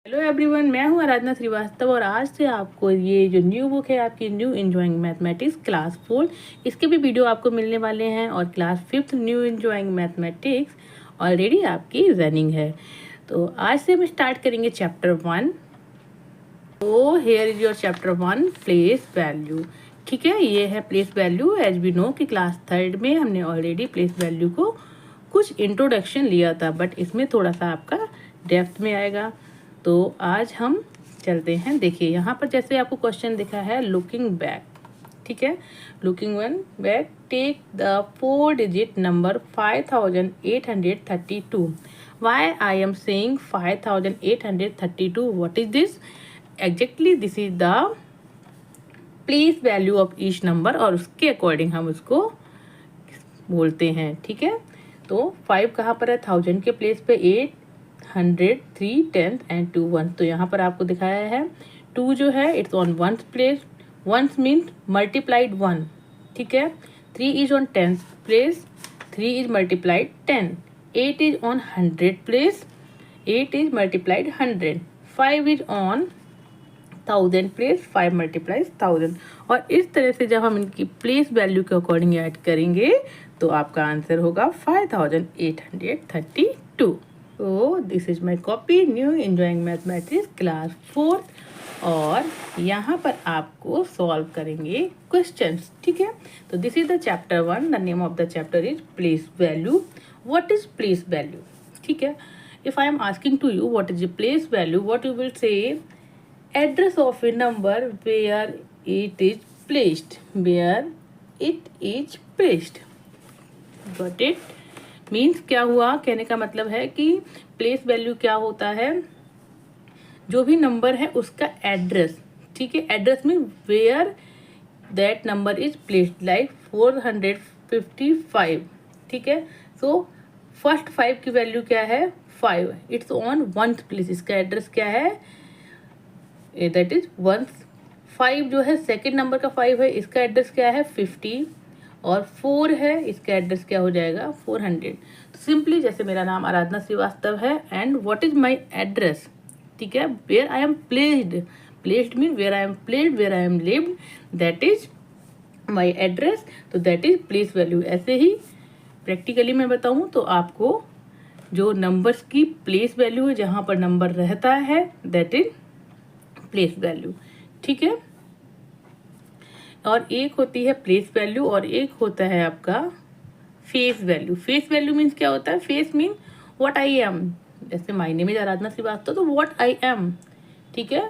Hello everyone, मैं हूं आराधना श्रीवास्तव और आज से आपको ये जो न्यू बुक है आपकी न्यू इंजॉइंग मैथमेटिक्स क्लास 4 इसके भी वीडियो आपको मिलने वाले हैं। और class 5 new enjoying mathematics already आपकी रनिंग है। तो आज से हम स्टार्ट करेंगे चैप्टर 1। तो here is your chapter 1 place value. ठीक है, ये है place value. As we know कि क्लास 3 में हमने ऑलरेडी प्लेस वैल्यू को कुछ इंट्रोडक्शन लिया था, बट इसमें थोड़ा सा आपका डेप्थ में आएगा। तो आज हम चलते हैं। देखिए यहाँ पर जैसे आपको क्वेश्चन दिखा है लुकिंग बैक। ठीक है, looking one back, take the 4 digit number 5832। Why I am saying 5832? What is this? Exactly this is the place value of each number और उसके अकॉर्डिंग हम उसको बोलते हैं। ठीक है, तो 5 कहाँ पर है? 1000 के प्लेस पे 8, 100, 3, 10 एंड 2 1। तो यहाँ पर आपको दिखाया है 2 जो है it's on 1th place. 1 means multiplied 1। ठीक है, 3 is on 10th place, 3 is multiplied 10। 8 is on 100 place, 8 is multiplied 100। 5 is on 1000 place, 5 multiplies 1000। और इस तरह से जब हम इनकी प्लेस वैल्यू के अकॉर्डिंग ऐड करेंगे तो आपका आंसर होगा 5832। तो this is my copy new enjoying mathematics class 4 और यहाँ पर आपको सॉल्व करेंगे क्वेश्चंस। ठीक है, तो this is the chapter 1। The name of the chapter is place value. What is place value? ठीक है, if I am asking to you what is the place value, what you will say address of a number where it is placed, where it is placed. Got it? Means क्या हुआ? कहने का मतलब है कि place value क्या होता है? जो भी नंबर है उसका एड्रेस। ठीक है, एड्रेस में where that number is placed, like 455। ठीक है, सो फर्स्ट 5 की वैल्यू क्या है? 5। It's on 1th place. इसका एड्रेस क्या है? That is 1। 5 जो है सेकेंड नंबर का 5 है, इसका एड्रेस क्या है? 50। और 4 है, इसका एड्रेस क्या हो जाएगा? 400। तो सिंपली जैसे मेरा नाम आराधना श्रीवास्तव है and what is my address? ठीक है, where I am placed. Placed mean where I am placed, where I am lived, that is my address. तो दैट इज प्लेस वैल्यू। ऐसे ही प्रैक्टिकली मैं बताऊं तो आपको जो नंबर्स की प्लेस वैल्यू है, जहां पर नंबर रहता है, दैट इज प्लेस वैल्यू। ठीक है, और एक होती है प्लेस वैल्यू और एक होता है आपका face value. Face value means क्या होता है? Face mean what I am. जैसे माय नेम इज आराधना श्रीवास्तव, तो व्हाट आई एम। ठीक है,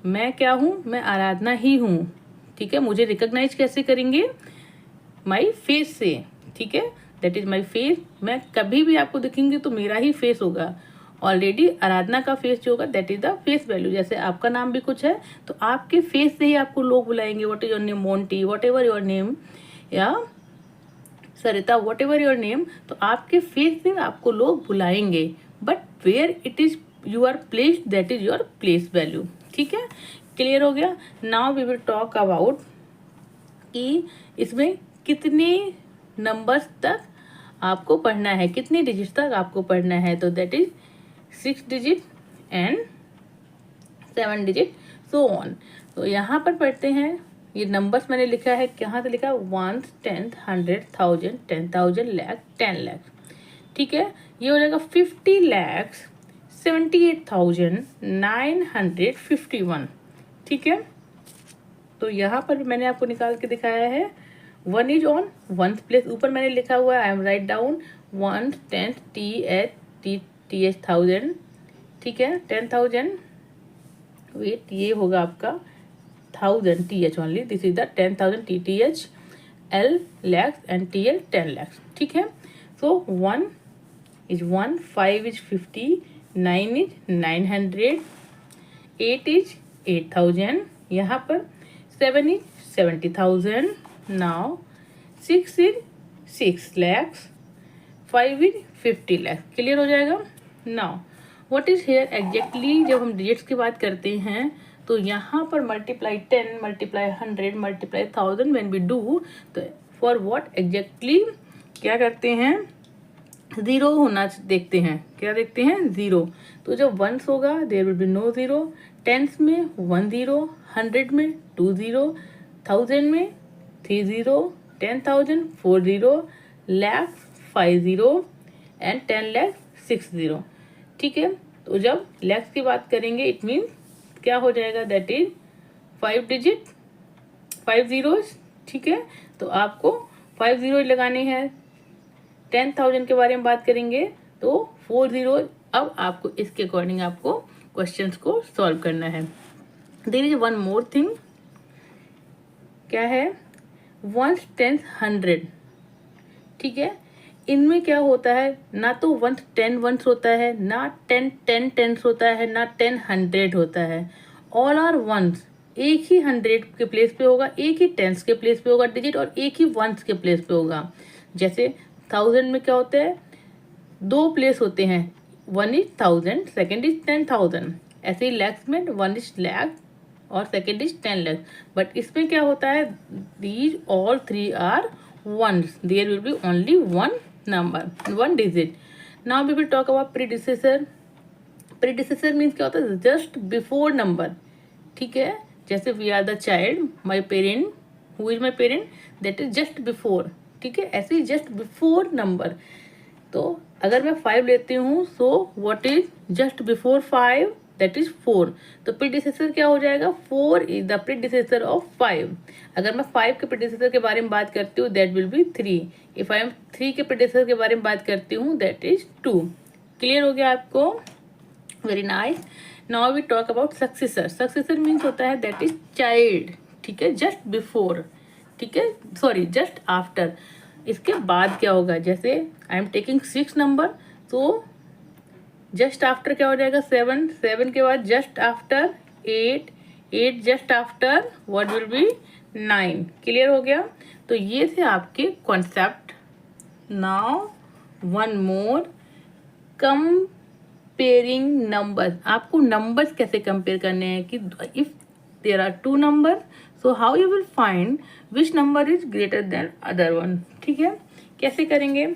मैं क्या हूँ? मैं आराधना ही हूँ। ठीक है, मुझे रिकॉग्नाइज कैसे करेंगे? माई फेस से। ठीक है, दैट इज माई फेस। मैं कभी भी आपको दिखेंगे तो मेरा ही फेस होगा। ऑलरेडी आराधना का फेस जो होगा that is the face value. जैसे आपका नाम भी कुछ है तो आपके फेस से ही आपको लोग बुलाएंगे। What is your name? Monty, whatever your name, या Sarita, whatever your name. तो आपके फेस से आपको लोग बुलाएंगे, but where it is you are placed, that is your place value. ठीक है, क्लियर हो गया? Now we will talk about कि इसमें कितने नंबर्स तक आपको पढ़ना है, कितने डिजिट तक आपको पढ़ना है। तो that is 6 digit and 7 digit, so on. तो यहाँ पर पढ़ते हैं। ये नंबर्स मैंने लिखा है, कहाँ से लिखा? 1, 10, 100, 1000, 10,000, लाख, 10 लाख। ठीक है, ये हो जाएगा 50,78,951। ठीक है, तो यहाँ पर मैंने आपको निकाल के दिखाया है। 1 इज ऑन 1th प्लेस। ऊपर मैंने लिखा हुआ है, I am write down 1 10 TH 1000। ठीक है, 10,000। वेट, ये होगा आपका 1000 TH only. This is the 10,000 TTH, L lakhs and TL 10 lakhs। ठीक है, सो 1 इज 1, 5 इज 50, 9 इज 900, 8 इज 8,000, यहाँ पर 7 is 70,000। Now 6 is 6 lakhs, 5 is 50 lakhs। Clear हो जाएगा? Now what is here exactly? जब हम डिजिट्स की बात करते हैं तो यहाँ पर multiply 10, multiply 100, multiply 1000 when we do, तो फॉर व्हाट एग्जैक्टली क्या करते हैं? ज़ीरो होना देखते हैं, क्या देखते हैं, ज़ीरो। तो जब वंस होगा there will be no zero. Tens में 1 ज़ीरो, 100 में 2 ज़ीरो, 1000 में 3 zero, 10,000 4 zero, lakh 5 zero and 10 lakh 6 zero. ठीक है, तो जब लैक्स की बात करेंगे इट मीन्स क्या हो जाएगा, दैट इज 5 डिजिट, 5 ज़ीरोज़। ठीक है, तो आपको 5 ज़ीरो लगाने हैं। 10,000 के बारे में बात करेंगे तो 4 ज़ीरो। अब आपको इसके अकॉर्डिंग आपको क्वेश्चंस को सॉल्व करना है। There is one more thing, क्या है, वंस, टेंस, 100। ठीक है, इनमें क्या होता है, ना तो वंस 10 वंस होता है, ना 10 टेंस होता है, ना 10 100 होता है। All are ones. एक ही 100 के प्लेस पे होगा, एक ही टेंस के प्लेस पे होगा डिजिट, और एक ही वंस के प्लेस पे होगा। जैसे 1000 में क्या होता है, दो प्लेस होते हैं, 1 इज 1000, सेकेंड इज 10,000। ऐसे ही लैक्स में 1 इज लैख और सेकेंड इज 10 लैख। बट इसमें क्या होता है, these all three are ones, there will be only one number, 1 digit. Now we will talk about predecessor. Predecessor means क्या होता है, जस्ट बिफोर नंबर। ठीक है, जैसे we are the child, my parent, who is my parent, that is just before. ठीक है, ऐसे ही just before number. तो अगर मैं 5 लेती हूँ, so what is just before 5, that is 4। तो प्रीडिसेसर क्या हो जाएगा, 4 इज द प्रीडिसेसर ऑफ 5। अगर मैं 5 के प्रीडिसेसर के बारे में बात करती हूँ, that will be 3। If I M 3 के प्रीडिसेसर के बारे में बात करती हूँ, दैट इज 2। क्लियर हो गया आपको, very nice. Now we talk about successor. Successor means होता है दैट इज चाइल्ड। ठीक है, जस्ट बिफोर, ठीक है, सॉरी जस्ट आफ्टर। इसके बाद क्या होगा, जैसे आई एम टेकिंग 6 नंबर, तो जस्ट आफ्टर क्या हो जाएगा, 7, 7 के बाद just after 8, 8 just after what will be 9। Clear हो गया, तो ये थे आपके concept. Now one more, comparing numbers. आपको नंबर्स कैसे कंपेयर करने हैं, कि if there are 2 number, so how you will find which number is greater than other one. ठीक है, कैसे करेंगे,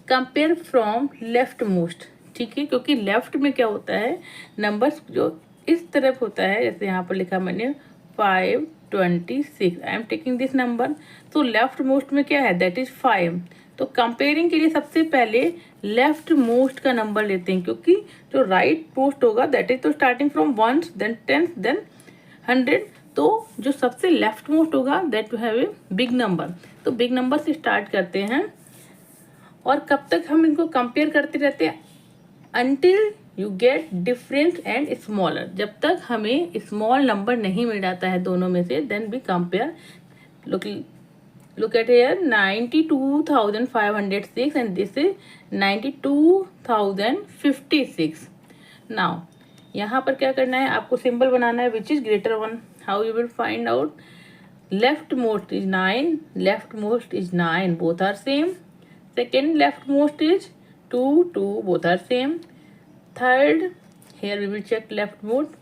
कंपेयर फ्रॉम लेफ्ट मोस्ट। ठीक है, क्योंकि लेफ्ट में क्या होता है, नंबर्स जो इस तरफ होता है, जैसे यहाँ पर लिखा मैंने 526, आई एम टेकिंग दिस नंबर, तो लेफ्ट मोस्ट में क्या है, दैट इज 5। तो कंपेयरिंग के लिए सबसे पहले लेफ्ट मोस्ट का नंबर लेते हैं, क्योंकि जो राइट मोस्ट होगा दैट इज तो starting from ones, then tens, then 100। तो जो सबसे लेफ्ट मोस्ट होगा that to have a big number. तो बिग नंबर से स्टार्ट करते हैं, और कब तक हम इनको कंपेयर करते रहते हैं, until you get difference and smaller. जब तक हमें स्मॉल नंबर नहीं मिल जाता है दोनों में से, then we compare. Look at here, 92,506 and this is 92,056। Now यहाँ पर क्या करना है, आपको सिंबल बनाना है which is greater one. How you will find out, leftmost is 9, leftmost is 9, both are same. Second leftmost is 2, 2, both are same. Third, here we will check leftmost.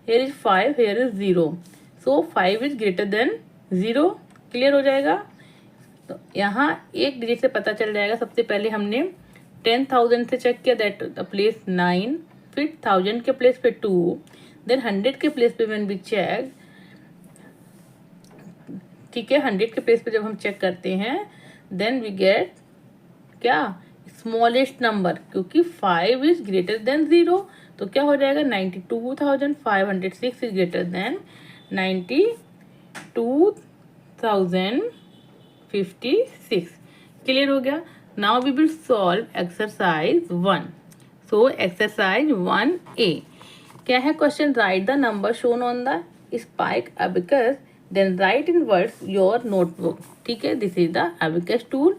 Here is 5, here is 0. So 5 is greater than 0. Clear हो जाएगा, तो यहाँ एक digit से पता चल जाएगा। सबसे पहले हमने 10,000 से चेक किया, दैट द प्लेस 9, फिर 1000 के प्लेस पे 2, देन 100 के प्लेस पे व्हेन वी चेक, ठीक है, 100 के प्लेस पे जब हम चेक करते हैं, देन वी गेट क्या, स्मॉलेस्ट नंबर, क्योंकि 5 इज ग्रेटर देन 0। तो क्या हो जाएगा, 92,506 इज ग्रेटर देन 92,056। क्लियर हो गया। Now we will solve exercise 1। So exercise 1A क्या है, question, write the number shown on the spike abacus, then write in words your notebook. ठीक है, this is the abacus tool.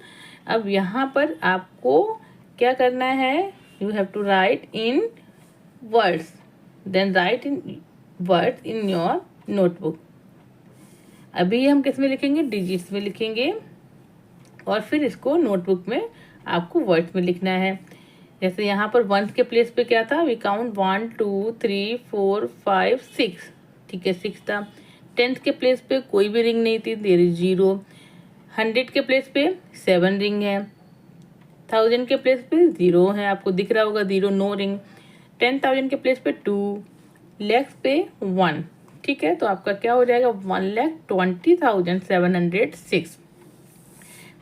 अब यहाँ पर आपको क्या करना है, you have to write in words, then write in words in your notebook. अभी हम किस में लिखेंगे, डिजिट्स में लिखेंगे, और फिर इसको नोटबुक में आपको वर्ड्स में लिखना है। जैसे यहाँ पर वंस के प्लेस पे क्या था, वी काउंट 1 2 3 4 5 6। ठीक है, 6 था। 10 के प्लेस पे कोई भी रिंग नहीं थी, देयर इज 0। 100 के प्लेस पे 7 रिंग है। 1000 के प्लेस पे 0 है, आपको दिख रहा होगा 0, नो रिंग। 10,000 के प्लेस पे 2, लैक्स पे 1, ठीक है। तो आपका क्या हो जाएगा 1,20,706।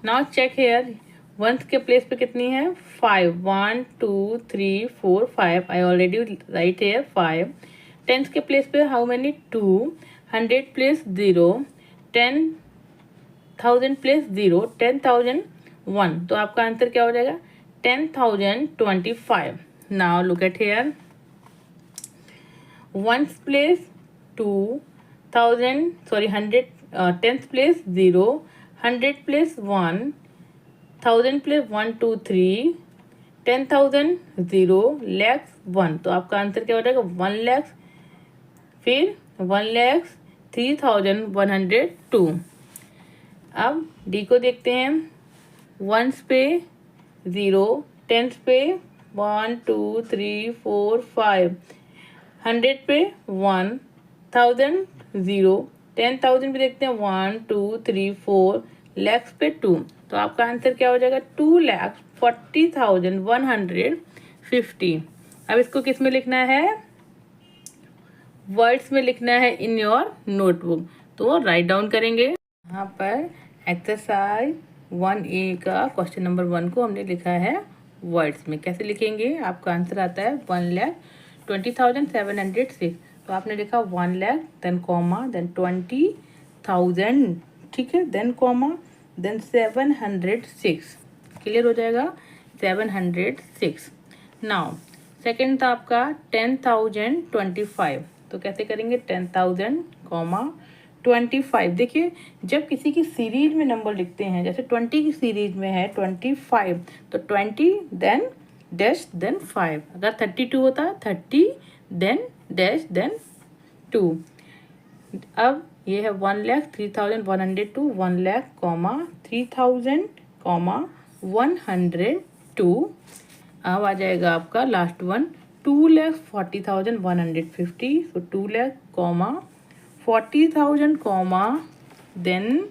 नाउ चेक हेयर, वंस के प्लेस पे कितनी है 5, 1 2 3 4 5, I already write here 5। Tens के प्लेस पे हाउ मेनी 2, 100 प्लेस 0, 10,000 प्लेस 0, 10,001, तो आपका आंसर क्या हो जाएगा 10,025। Now look at here, ones place 2,000 sorry 100, tenth place 0, 100 place 1, 1000 place 1 2 3, 10,000 0, lakhs 1, तो आपका आंसर क्या हो जाएगा 1 लैक्स, फिर 1,03,102। अब डी को देखते हैं, वंस पे 0, टेंथ पे 1 2 3 4 5, 100 पे 1, 1000 0, 10,000 पे देखते हैं 1 2 3 4, लैक्स पे 2, तो आपका आंसर क्या हो जाएगा 2,40,150। अब इसको किस में लिखना है, वर्ड्स में लिखना है इन योर नोटबुक, तो राइट डाउन करेंगे। यहाँ पर एक्सरसाइज 1A का क्वेश्चन नंबर 1 को हमने लिखा है वर्ड्स में। कैसे लिखेंगे, आपका आंसर आता है 1,20,706, तो आपने लिखा 1 लाख, देन कॉमा, देन 20,000, ठीक है, देन कॉमा, देन 706, क्लियर हो जाएगा 706। नाउ सेकेंड था आपका 10,025, तो कैसे करेंगे 10,000 कॉमा 25। देखिए जब किसी की सीरीज में नंबर लिखते हैं, जैसे 20 की सीरीज में है 25, तो 20 देन डैश देन 5, अगर 32 होता 30 देन डैश देन 2। अब ये है 1,03,102, 1 लाख कॉमा 3,000 कॉमा 102। अब आ जाएगा आपका last one 2,40,150, so 2 lakh comma 40,000 comma then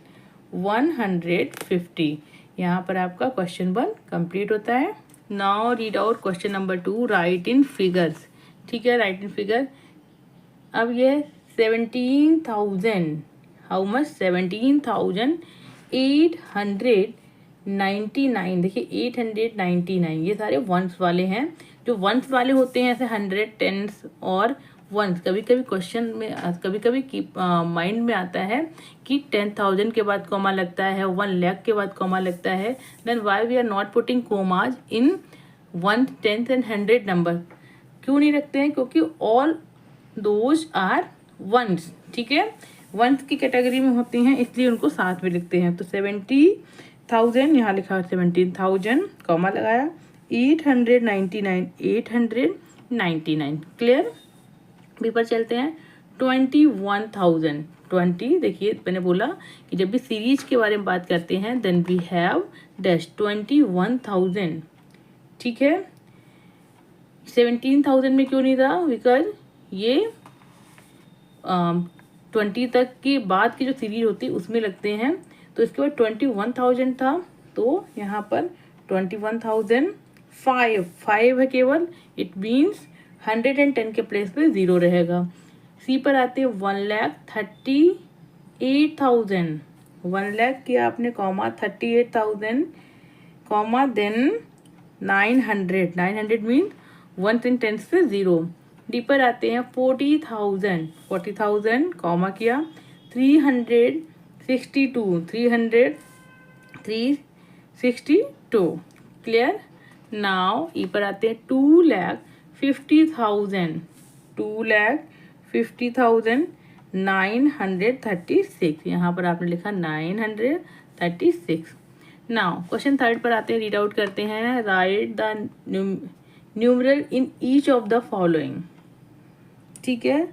150। यहाँ पर आपका क्वेश्चन 1 कंप्लीट होता है। Now read out question number 2, write in figures, ठीक है, राइट इन फिगर। अब ये 17,000, हाउ मच 17,899, देखिए 899, ये सारे वंस वाले हैं। जो वंस वाले होते हैं ऐसे 100, टेंस और वंस, कभी कभी क्वेश्चन में कभी कभी माइंड में आता है कि 10,000 के बाद कॉमा लगता है, 1 लाख के बाद कॉमा लगता है, then why we are not putting commas in 1, 10 and 100 number, क्यों नहीं रखते हैं, क्योंकि ऑल दोज आर वंस, ठीक है, वंस की कैटेगरी में होती हैं, इसलिए उनको साथ में लिखते हैं। तो 70,000 यहाँ लिखा 17,000 कॉमा लगाया, 899, 899, क्लियर। पेपर चलते हैं 21,000, 20, देखिए मैंने बोला कि जब भी सीरीज के बारे में बात करते हैं देन वी हैव डैश 21,000, ठीक है। 17,000 में क्यों नहीं था, बिकॉज ये 20 तक के बाद की जो सीरीज होती है उसमें लगते हैं, तो इसके बाद 21,000 था, तो यहाँ पर 21,005 है केवल, इट मीन्स 110 के प्लेस पे 0 रहेगा। सी पर आते हैं 1,38,000, 1 लाख किया आपने कॉमा 38,000 कॉमा देन 900, 900 मीन 1 इन 10 से 0। डी पर आते हैं 40,000, 40,000 कॉमा किया 362, 362, क्लियर। नाउ ई पर आते हैं 2,50,000, 2,50,936, यहाँ पर आपने लिखा 936। नाउ क्वेश्चन 3 पर आते हैं, रीड आउट करते हैं, right the numeral in each of the following, ठीक है।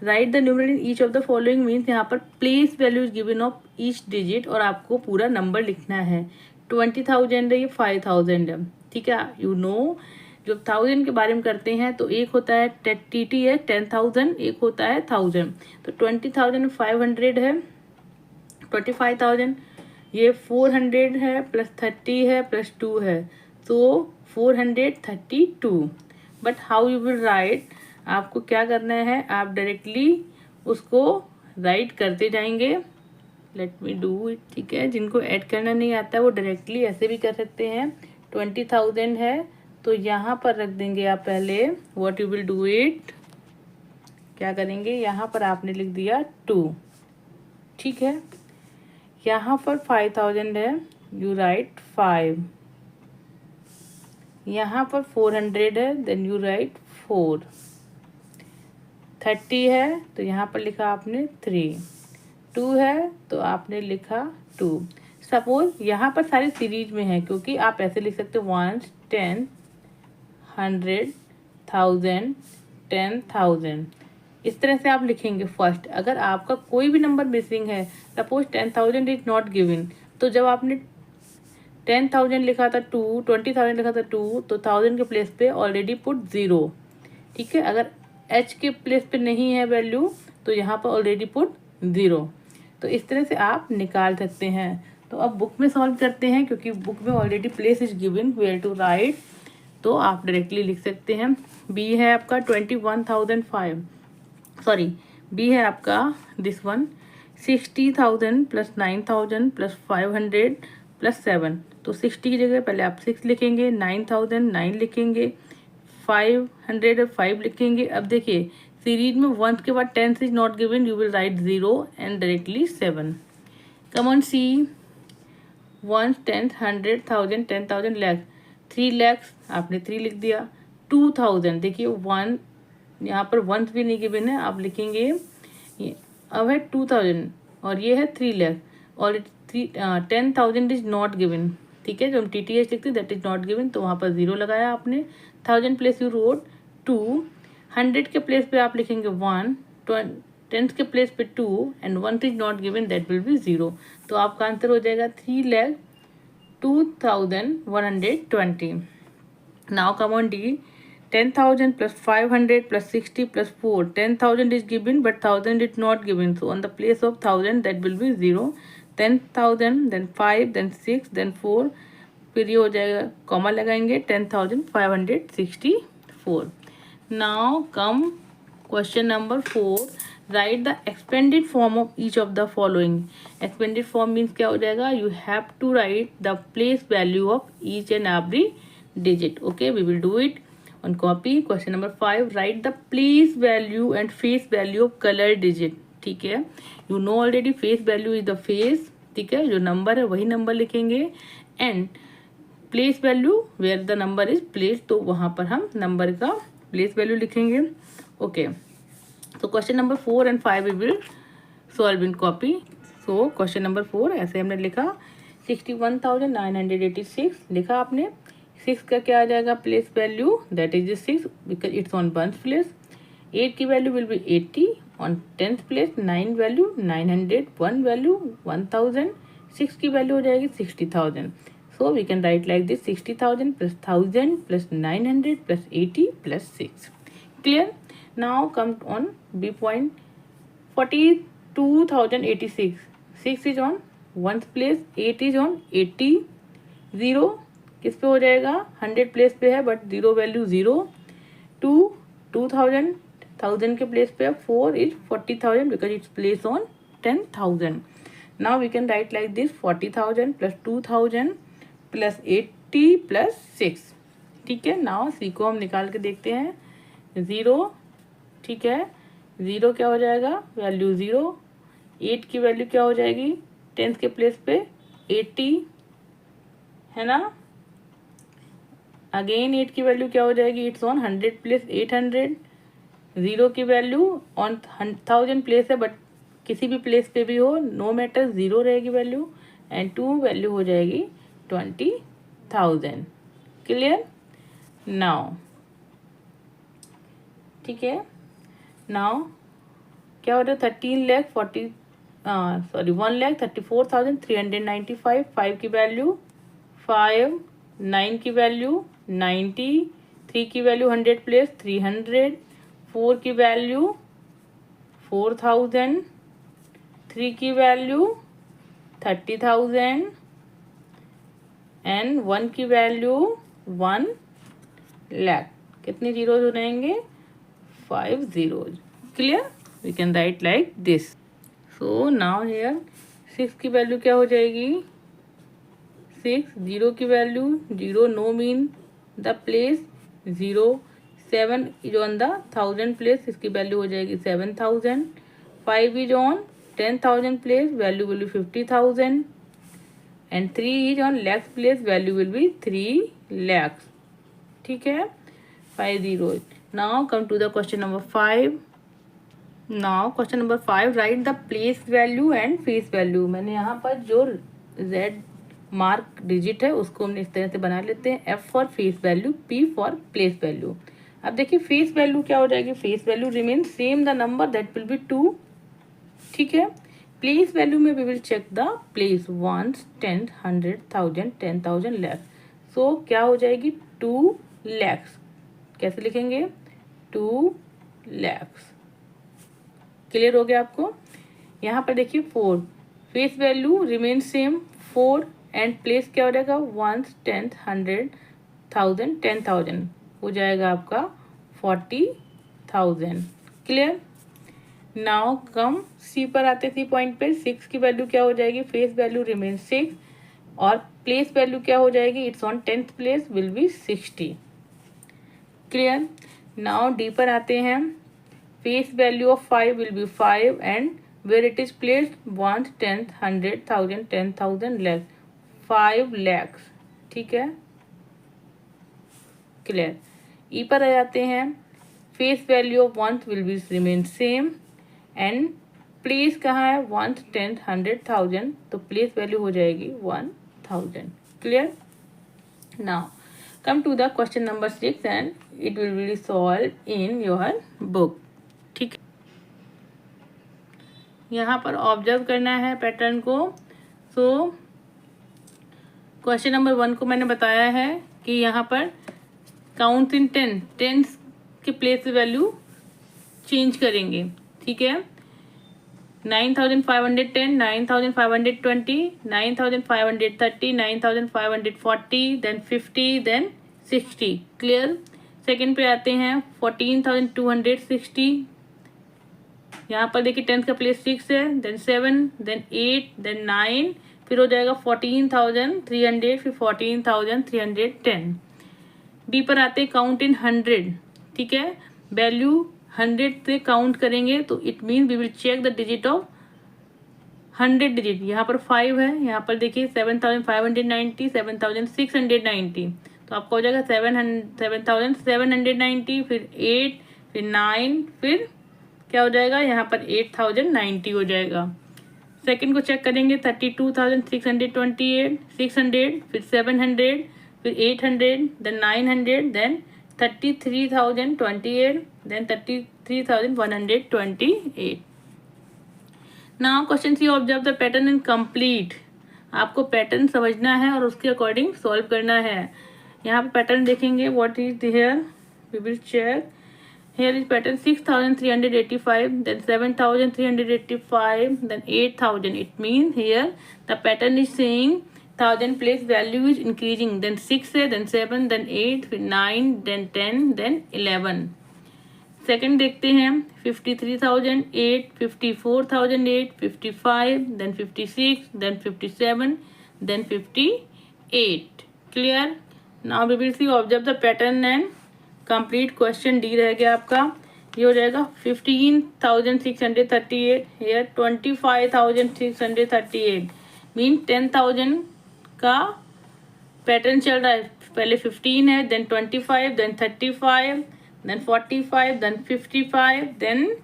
Right the numeral in each of the following means यहाँ पर place values given of each digit, और आपको पूरा नंबर लिखना है। 20,000 है, ये 5,000 है, ठीक है। यू नो जब 1000 के बारे में करते हैं तो एक होता है TT है 10,000, एक होता है 1000, तो 20,500 है, 25,000, ये 400 है प्लस 30 है प्लस 2 है, तो 432। But how you will right, आपको क्या करना है, आप डायरेक्टली उसको राइट करते जाएंगे। लेट मी डू इट, ठीक है। जिनको ऐड करना नहीं आता है वो डायरेक्टली ऐसे भी कर सकते हैं। 20,000 है तो यहाँ पर रख देंगे आप पहले, what you will do it, क्या करेंगे, यहाँ पर आपने लिख दिया 2, ठीक है। यहाँ पर 5,000 है, यू राइट 5। यहाँ पर 400 है, देन यू राइट 4। 30 है तो यहाँ पर लिखा आपने 3। 2 है तो आपने लिखा 2। सपोज यहाँ पर सारी सीरीज में है, क्योंकि आप ऐसे लिख सकते हो 1, 10, 100, 1000, 10,000, इस तरह से आप लिखेंगे फर्स्ट। अगर आपका कोई भी नंबर मिसिंग है, सपोज 10,000 इज नॉट गिवन, तो जब आपने 10,000 लिखा था 2, 20,000 लिखा था 2, तो 1000 के प्लेस पे ऑलरेडी पुट 0, ठीक है। अगर h के प्लेस पे नहीं है वैल्यू तो यहाँ पर ऑलरेडी पुट 0। तो इस तरह से आप निकाल सकते हैं। तो अब बुक में सॉल्व करते हैं, क्योंकि बुक में already place is given where to write, तो आप डायरेक्टली लिख सकते हैं। बी है आपका 21,005, सॉरी बी है आपका this one 60,000 plus 9,000 plus 500 plus 7। तो 60 की जगह पहले आप 6 लिखेंगे, 9,000 9 लिखेंगे, 500 5 लिखेंगे। अब देखिए सीरीज में 1 के बाद 10 is not given, you will write 0 and directly 7। Come on see, 1, 10, 100, 1000, 10,000, lakhs, 3 lakhs आपने 3 लिख दिया। 2,000, देखिए 1 यहाँ पर 1 भी नहीं गिवन है, आप लिखेंगे अब है 2,000 और ये है 3 लैख और 10,000 इज नॉट गिवन, ठीक है। जो हम TTH लिखते दैट इज नॉट गिवन, तो वहाँ पर 0 लगाया आपने। 1000 प्लेस यू रोट 2, 100 के प्लेस पे आप लिखेंगे 1, 10 के प्लेस पे 2 and 1 is not given, that will B 0। तो आपका आंसर हो जाएगा 3,02,120। Now come on D, 10,000 plus 500 plus 60 plus 4. 10,000 is given but 1,000 is not given. So on the place of 1,000 that will be 0. 10,000 then 5 then 6 then 4. फिर ये हो जाएगा, comma लगाएंगे 10,564. Now come question number 4. Write the expanded form of each of the following. Expanded form means क्या हो जाएगा, you have to write the place value of each and every digit. Okay, we will do it on copy. Question number 5, write the place value and face value of color digit, ठीक है। you know already face value is the face, ठीक है, जो number है वही number लिखेंगे, and place value where the number is place, तो वहाँ पर हम नंबर का प्लेस वैल्यू लिखेंगे। ओके, तो question number 4 and 5 we will solve in copy. So question number 4 ऐसे हमने लिखा 61,986 लिखा आपने। 6 का क्या आ जाएगा place value, that is 6 because it's on 1th place. 8 की value will be 80 on 10th place. 9 value 900, 1 value 1000, 6 की वैल्यू हो जाएगी 60,000। So we can write like this 60,000 plus 1000 plus 900 plus 80 plus 6। Clear? Now come on B point 42,086। 6 is on 1th place, 8 is on 80, 0 किस पे हो जाएगा 100 place पे है but 0 value 0। 2,000 1000 के प्लेस पे है। 4 is 40,000 because it's place on 10,000। Now we can write like this 40,000 plus 2,000 plus 80 plus 6, ठीक है। नाउ सी को हम निकाल के देखते हैं। 0, ठीक है, 0 क्या हो जाएगा वैल्यू 0। 8 की वैल्यू क्या हो जाएगी 10th के प्लेस पे 80 है ना। अगेन 8 की वैल्यू क्या हो जाएगी, इट्स ऑन 100 प्लेस 800। 0 की वैल्यू ऑन 1000 प्लेस है बट किसी भी प्लेस पे भी हो नो मैटर 0 रहेगी वैल्यू। एंड 2 वैल्यू हो जाएगी 20,000। क्लियर? नाउ ठीक है, नाउ क्या हो रहा है 1,34,395। 5 की वैल्यू 5, 9 की वैल्यू 90, 3 की वैल्यू 100 प्लेस 300, 4 की वैल्यू 4,000, 3 की वैल्यू 30,000 एंड 1 की वैल्यू 1 लाख। कितने जीरोज हो जाएंगे? 5 zeros. Clear? We can write like this. So now here 6 की वैल्यू क्या हो जाएगी? 6, 0 की value 0, no mean the place 0, 7 is on the 1000 place, इसकी वैल्यू हो जाएगी 7000. 5 is on 10,000 place, value will be 50,000. And 3 is on lakhs place, value will be 3 lakhs. ठीक है, 5 zeros. Now come to the question number 5. Now question number 5, right the place value and face value. मैंने यहाँ पर जो Z mark digit है उसको हमने इस तरह से बना लेते हैं. F for face value, P for place value. अब देखिए फेस वैल्यू क्या हो जाएगी? Face value remain same, the number that will be 2. ठीक है. प्लेस वैल्यू में we will check the place 1, 10, 100, 1000, 10,000, lakh. So क्या हो जाएगी? 2 lakhs. कैसे लिखेंगे? 2 lakhs. क्लियर हो गया आपको? यहाँ पर देखिए 4, face value remain same 4 and place क्या हो जाएगा? 1, 10, 100, 1000, 10,000 हो जाएगा आपका 40,000. क्लियर? नाउ कम सी पर आते, सी पॉइंट पे 6 की वैल्यू क्या हो जाएगी? फेस वैल्यू रिमेन 6 और प्लेस वैल्यू क्या हो जाएगी? It's on 10th place, will be 60. Clear? Now D पर आते हैं. Face value of 5 will be 5 and where it is placed 1, 10, 100, 1000, 10,000, lakh, 5 lakhs. ठीक है, क्लियर? ई पर आ जाते हैं. Face value of 1 will be remain same and place कहाँ है? 1, 10, 100, 1000, तो प्लेस वैल्यू हो जाएगी 1000. Clear? Now come to the question number 6 and it will be solved in your book. ठीक है, यहाँ पर ऑब्जर्व करना है पैटर्न को. सो क्वेश्चन नंबर 1 को मैंने बताया है कि यहाँ पर काउंट इन 10, टेंस के प्लेस वैल्यू चेंज करेंगे. ठीक है, 9,510, 9,520, 9,530, 9,540, then 50, then 60. क्लियर? सेकेंड पे आते हैं 14,260. यहाँ पर देखिए 10 का प्लेस 6 है, देन 7, देन 8, देन 9, फिर हो जाएगा 14,300, फिर 14,310. बी पर आते हैं काउंट इन 100. ठीक है, वैल्यू 100 से काउंट करेंगे तो it mean we will check the digit of 100 digit. यहाँ पर 5 है, यहाँ पर देखिए 7,590, 7,690, तो आपका हो जाएगा 7,790, फिर 8, फिर 9, फिर क्या हो जाएगा? यहाँ पर 8,090 हो जाएगा. सेकंड को चेक करेंगे 32,628, 600, फिर 700, फिर 800, then 900, then 33,028, then 33,128. Now question C, observe the pattern in complete. आपको पैटर्न समझना है और उसके अकॉर्डिंग सॉल्व करना है. यहाँ पे पैटर्न देखेंगे, what is here, we will check. Here is pattern 6,385, then 7,385, then 8,000. It mean here the pattern is saying 1000 place value is increasing, then 6 है, देन 7, देन 8, फिर 9, देन 10, देन 11. सेकंड देखते हैं 53,008, 54,008, 55, then 56, then 57, then 58. Clear? Now we will see, observe the pattern and complete. Question D रह गया आपका, ये हो जाएगा 15,638, हियर 25,638, मीन 10,000 का पैटर्न चल रहा है. पहले 15 है, then 25, then 35, then 45, then 55, then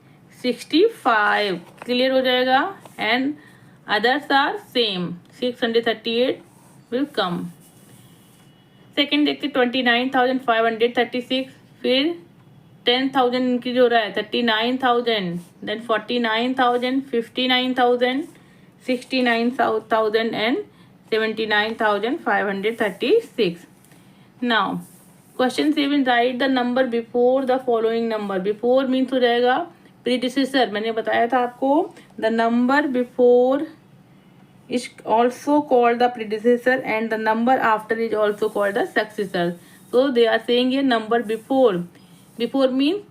65. Clear हो जाएगा and others are same. 638 will come. Second देखते 29,536, फिर 10,000 इंक्रीज हो रहा है, 39,000, then 49,000, 59,000, 69,000 and 79,536. Now question 7, write the number before the following number. Before means हो जाएगा प्रीडिसेसर. मैंने बताया था आपको the number before is also called the predecessor and the number after is also called the successor. So they are saying here number before mean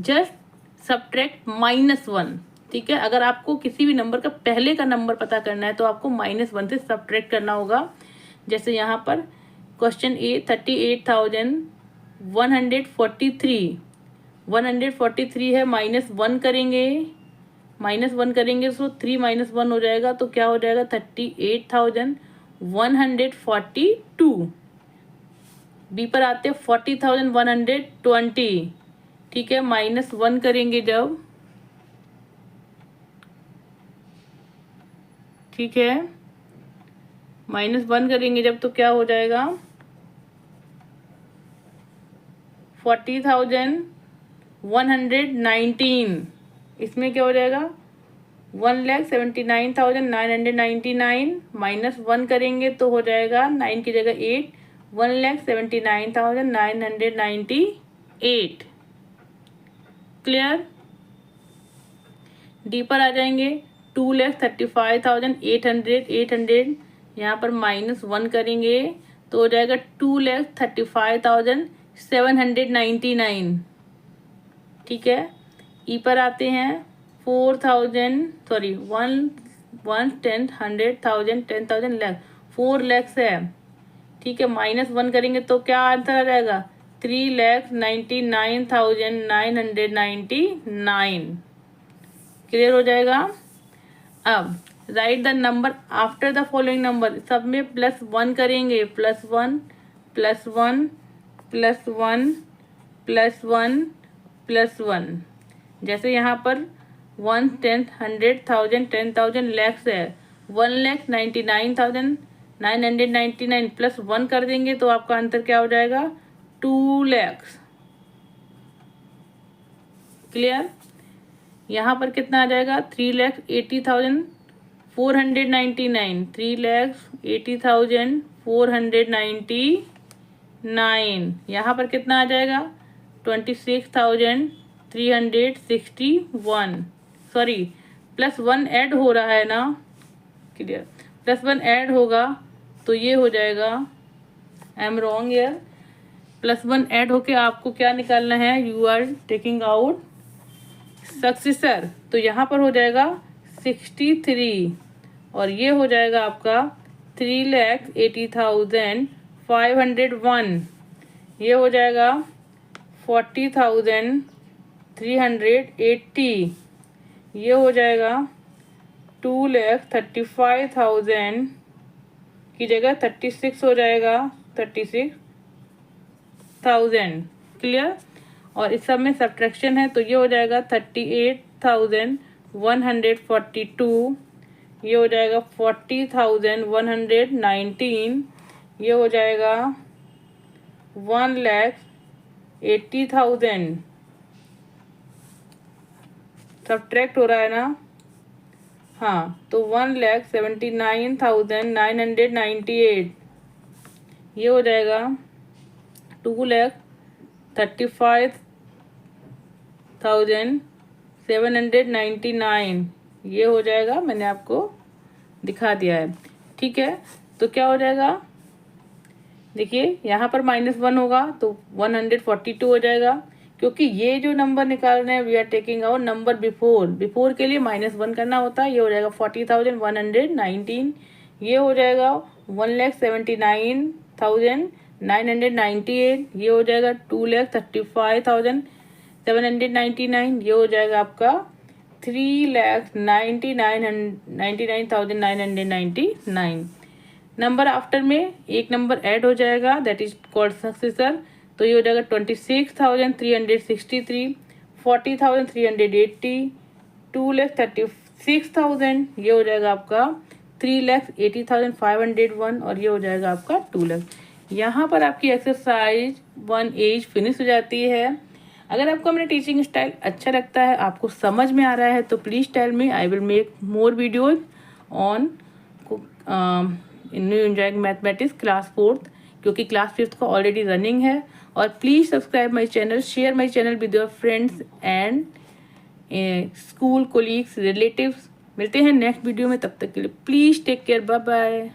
just subtract -1. ठीक है, अगर आपको किसी भी नंबर का पहले का नंबर पता करना है तो आपको -1 से सब्ट्रैक्ट करना होगा। जैसे यहाँ पर क्वेश्चन ए 38,143 है, -1 करेंगे तो 3 - 1 हो जाएगा, तो क्या हो जाएगा 38,142। बी पर आते हैं 40,120। ठीक है, -1 करेंगे जब, ठीक है, -1 करेंगे जब तो क्या हो जाएगा 40,119। इसमें क्या हो जाएगा 1,79,999 -1 करेंगे तो हो जाएगा 9 की जगह 8, 1,79,998। क्लियर। डी पर आ जाएंगे 2,35,800 यहाँ पर -1 करेंगे तो हो जाएगा 2,35,799। ठीक है। ई पर आते हैं 10,000 लाख, 4 लाख है। ठीक है, -1 करेंगे तो क्या आंसर आ जाएगा 3,99,999। क्लियर हो जाएगा। अब right the number after the following number, सब में +1 करेंगे, +1 +1 +1 +1 +1। जैसे यहाँ पर 1, 10, 100,000, 10,000 लैक्स है, 1,99,999 +1 कर देंगे तो आपका आंसर क्या हो जाएगा 2 लाख। क्लियर। यहाँ पर कितना आ जाएगा 3,80,499, 3,80,499। यहाँ पर कितना आ जाएगा 26,361। सॉरी, +1 ऐड हो रहा है ना। क्लियर, +1 ऐड होगा तो ये हो जाएगा, आई एम रॉन्ग यार, +1 ऐड होके आपको क्या निकालना है, you are taking out successor, तो यहाँ पर हो जाएगा 63 और ये हो जाएगा आपका 3,80,501। ये हो जाएगा 40,380। ये हो जाएगा 2,35,000 की जगह 36 हो जाएगा, 36,000। क्लियर। और इस सब में सब्ट्रैक्शन है तो ये हो जाएगा 38,142। ये हो जाएगा 40,119। ये हो जाएगा 1,80,000। सब्ट्रैक्ट हो रहा है ना। हाँ, तो 1,79,998। ये हो जाएगा 2,35,799। ये हो जाएगा, मैंने आपको दिखा दिया है। ठीक है, तो क्या हो जाएगा, देखिए यहाँ पर -1 होगा तो 142 हो जाएगा, क्योंकि ये जो नंबर निकाल रहे हैं we are taking out number before के लिए -1 करना होता है। ये हो जाएगा 40,119। ये हो जाएगा 1,79,998। ये हो जाएगा 2,35,799। ये हो जाएगा आपका 3,99,999। नंबर आफ्टर में एक नंबर ऐड हो जाएगा, दैट इज कॉल्ड सक्सेसर। तो ये हो जाएगा 26,363, 40,380, 2,36,000। ये हो जाएगा आपका 3,80,501 और ये हो जाएगा आपका 2 लाख। यहाँ पर आपकी एक्सरसाइज 1H फिनिश हो जाती है। अगर आपको मेरा टीचिंग स्टाइल अच्छा लगता है, आपको समझ में आ रहा है, तो please tell me, I will make more videos on new enjoying mathematics class 4th, क्योंकि क्लास 5th का ऑलरेडी रनिंग है। और please subscribe my channel, share my channel with your friends and school colleagues, relatives. मिलते हैं next video में, तब तक के लिए please take care, bye bye.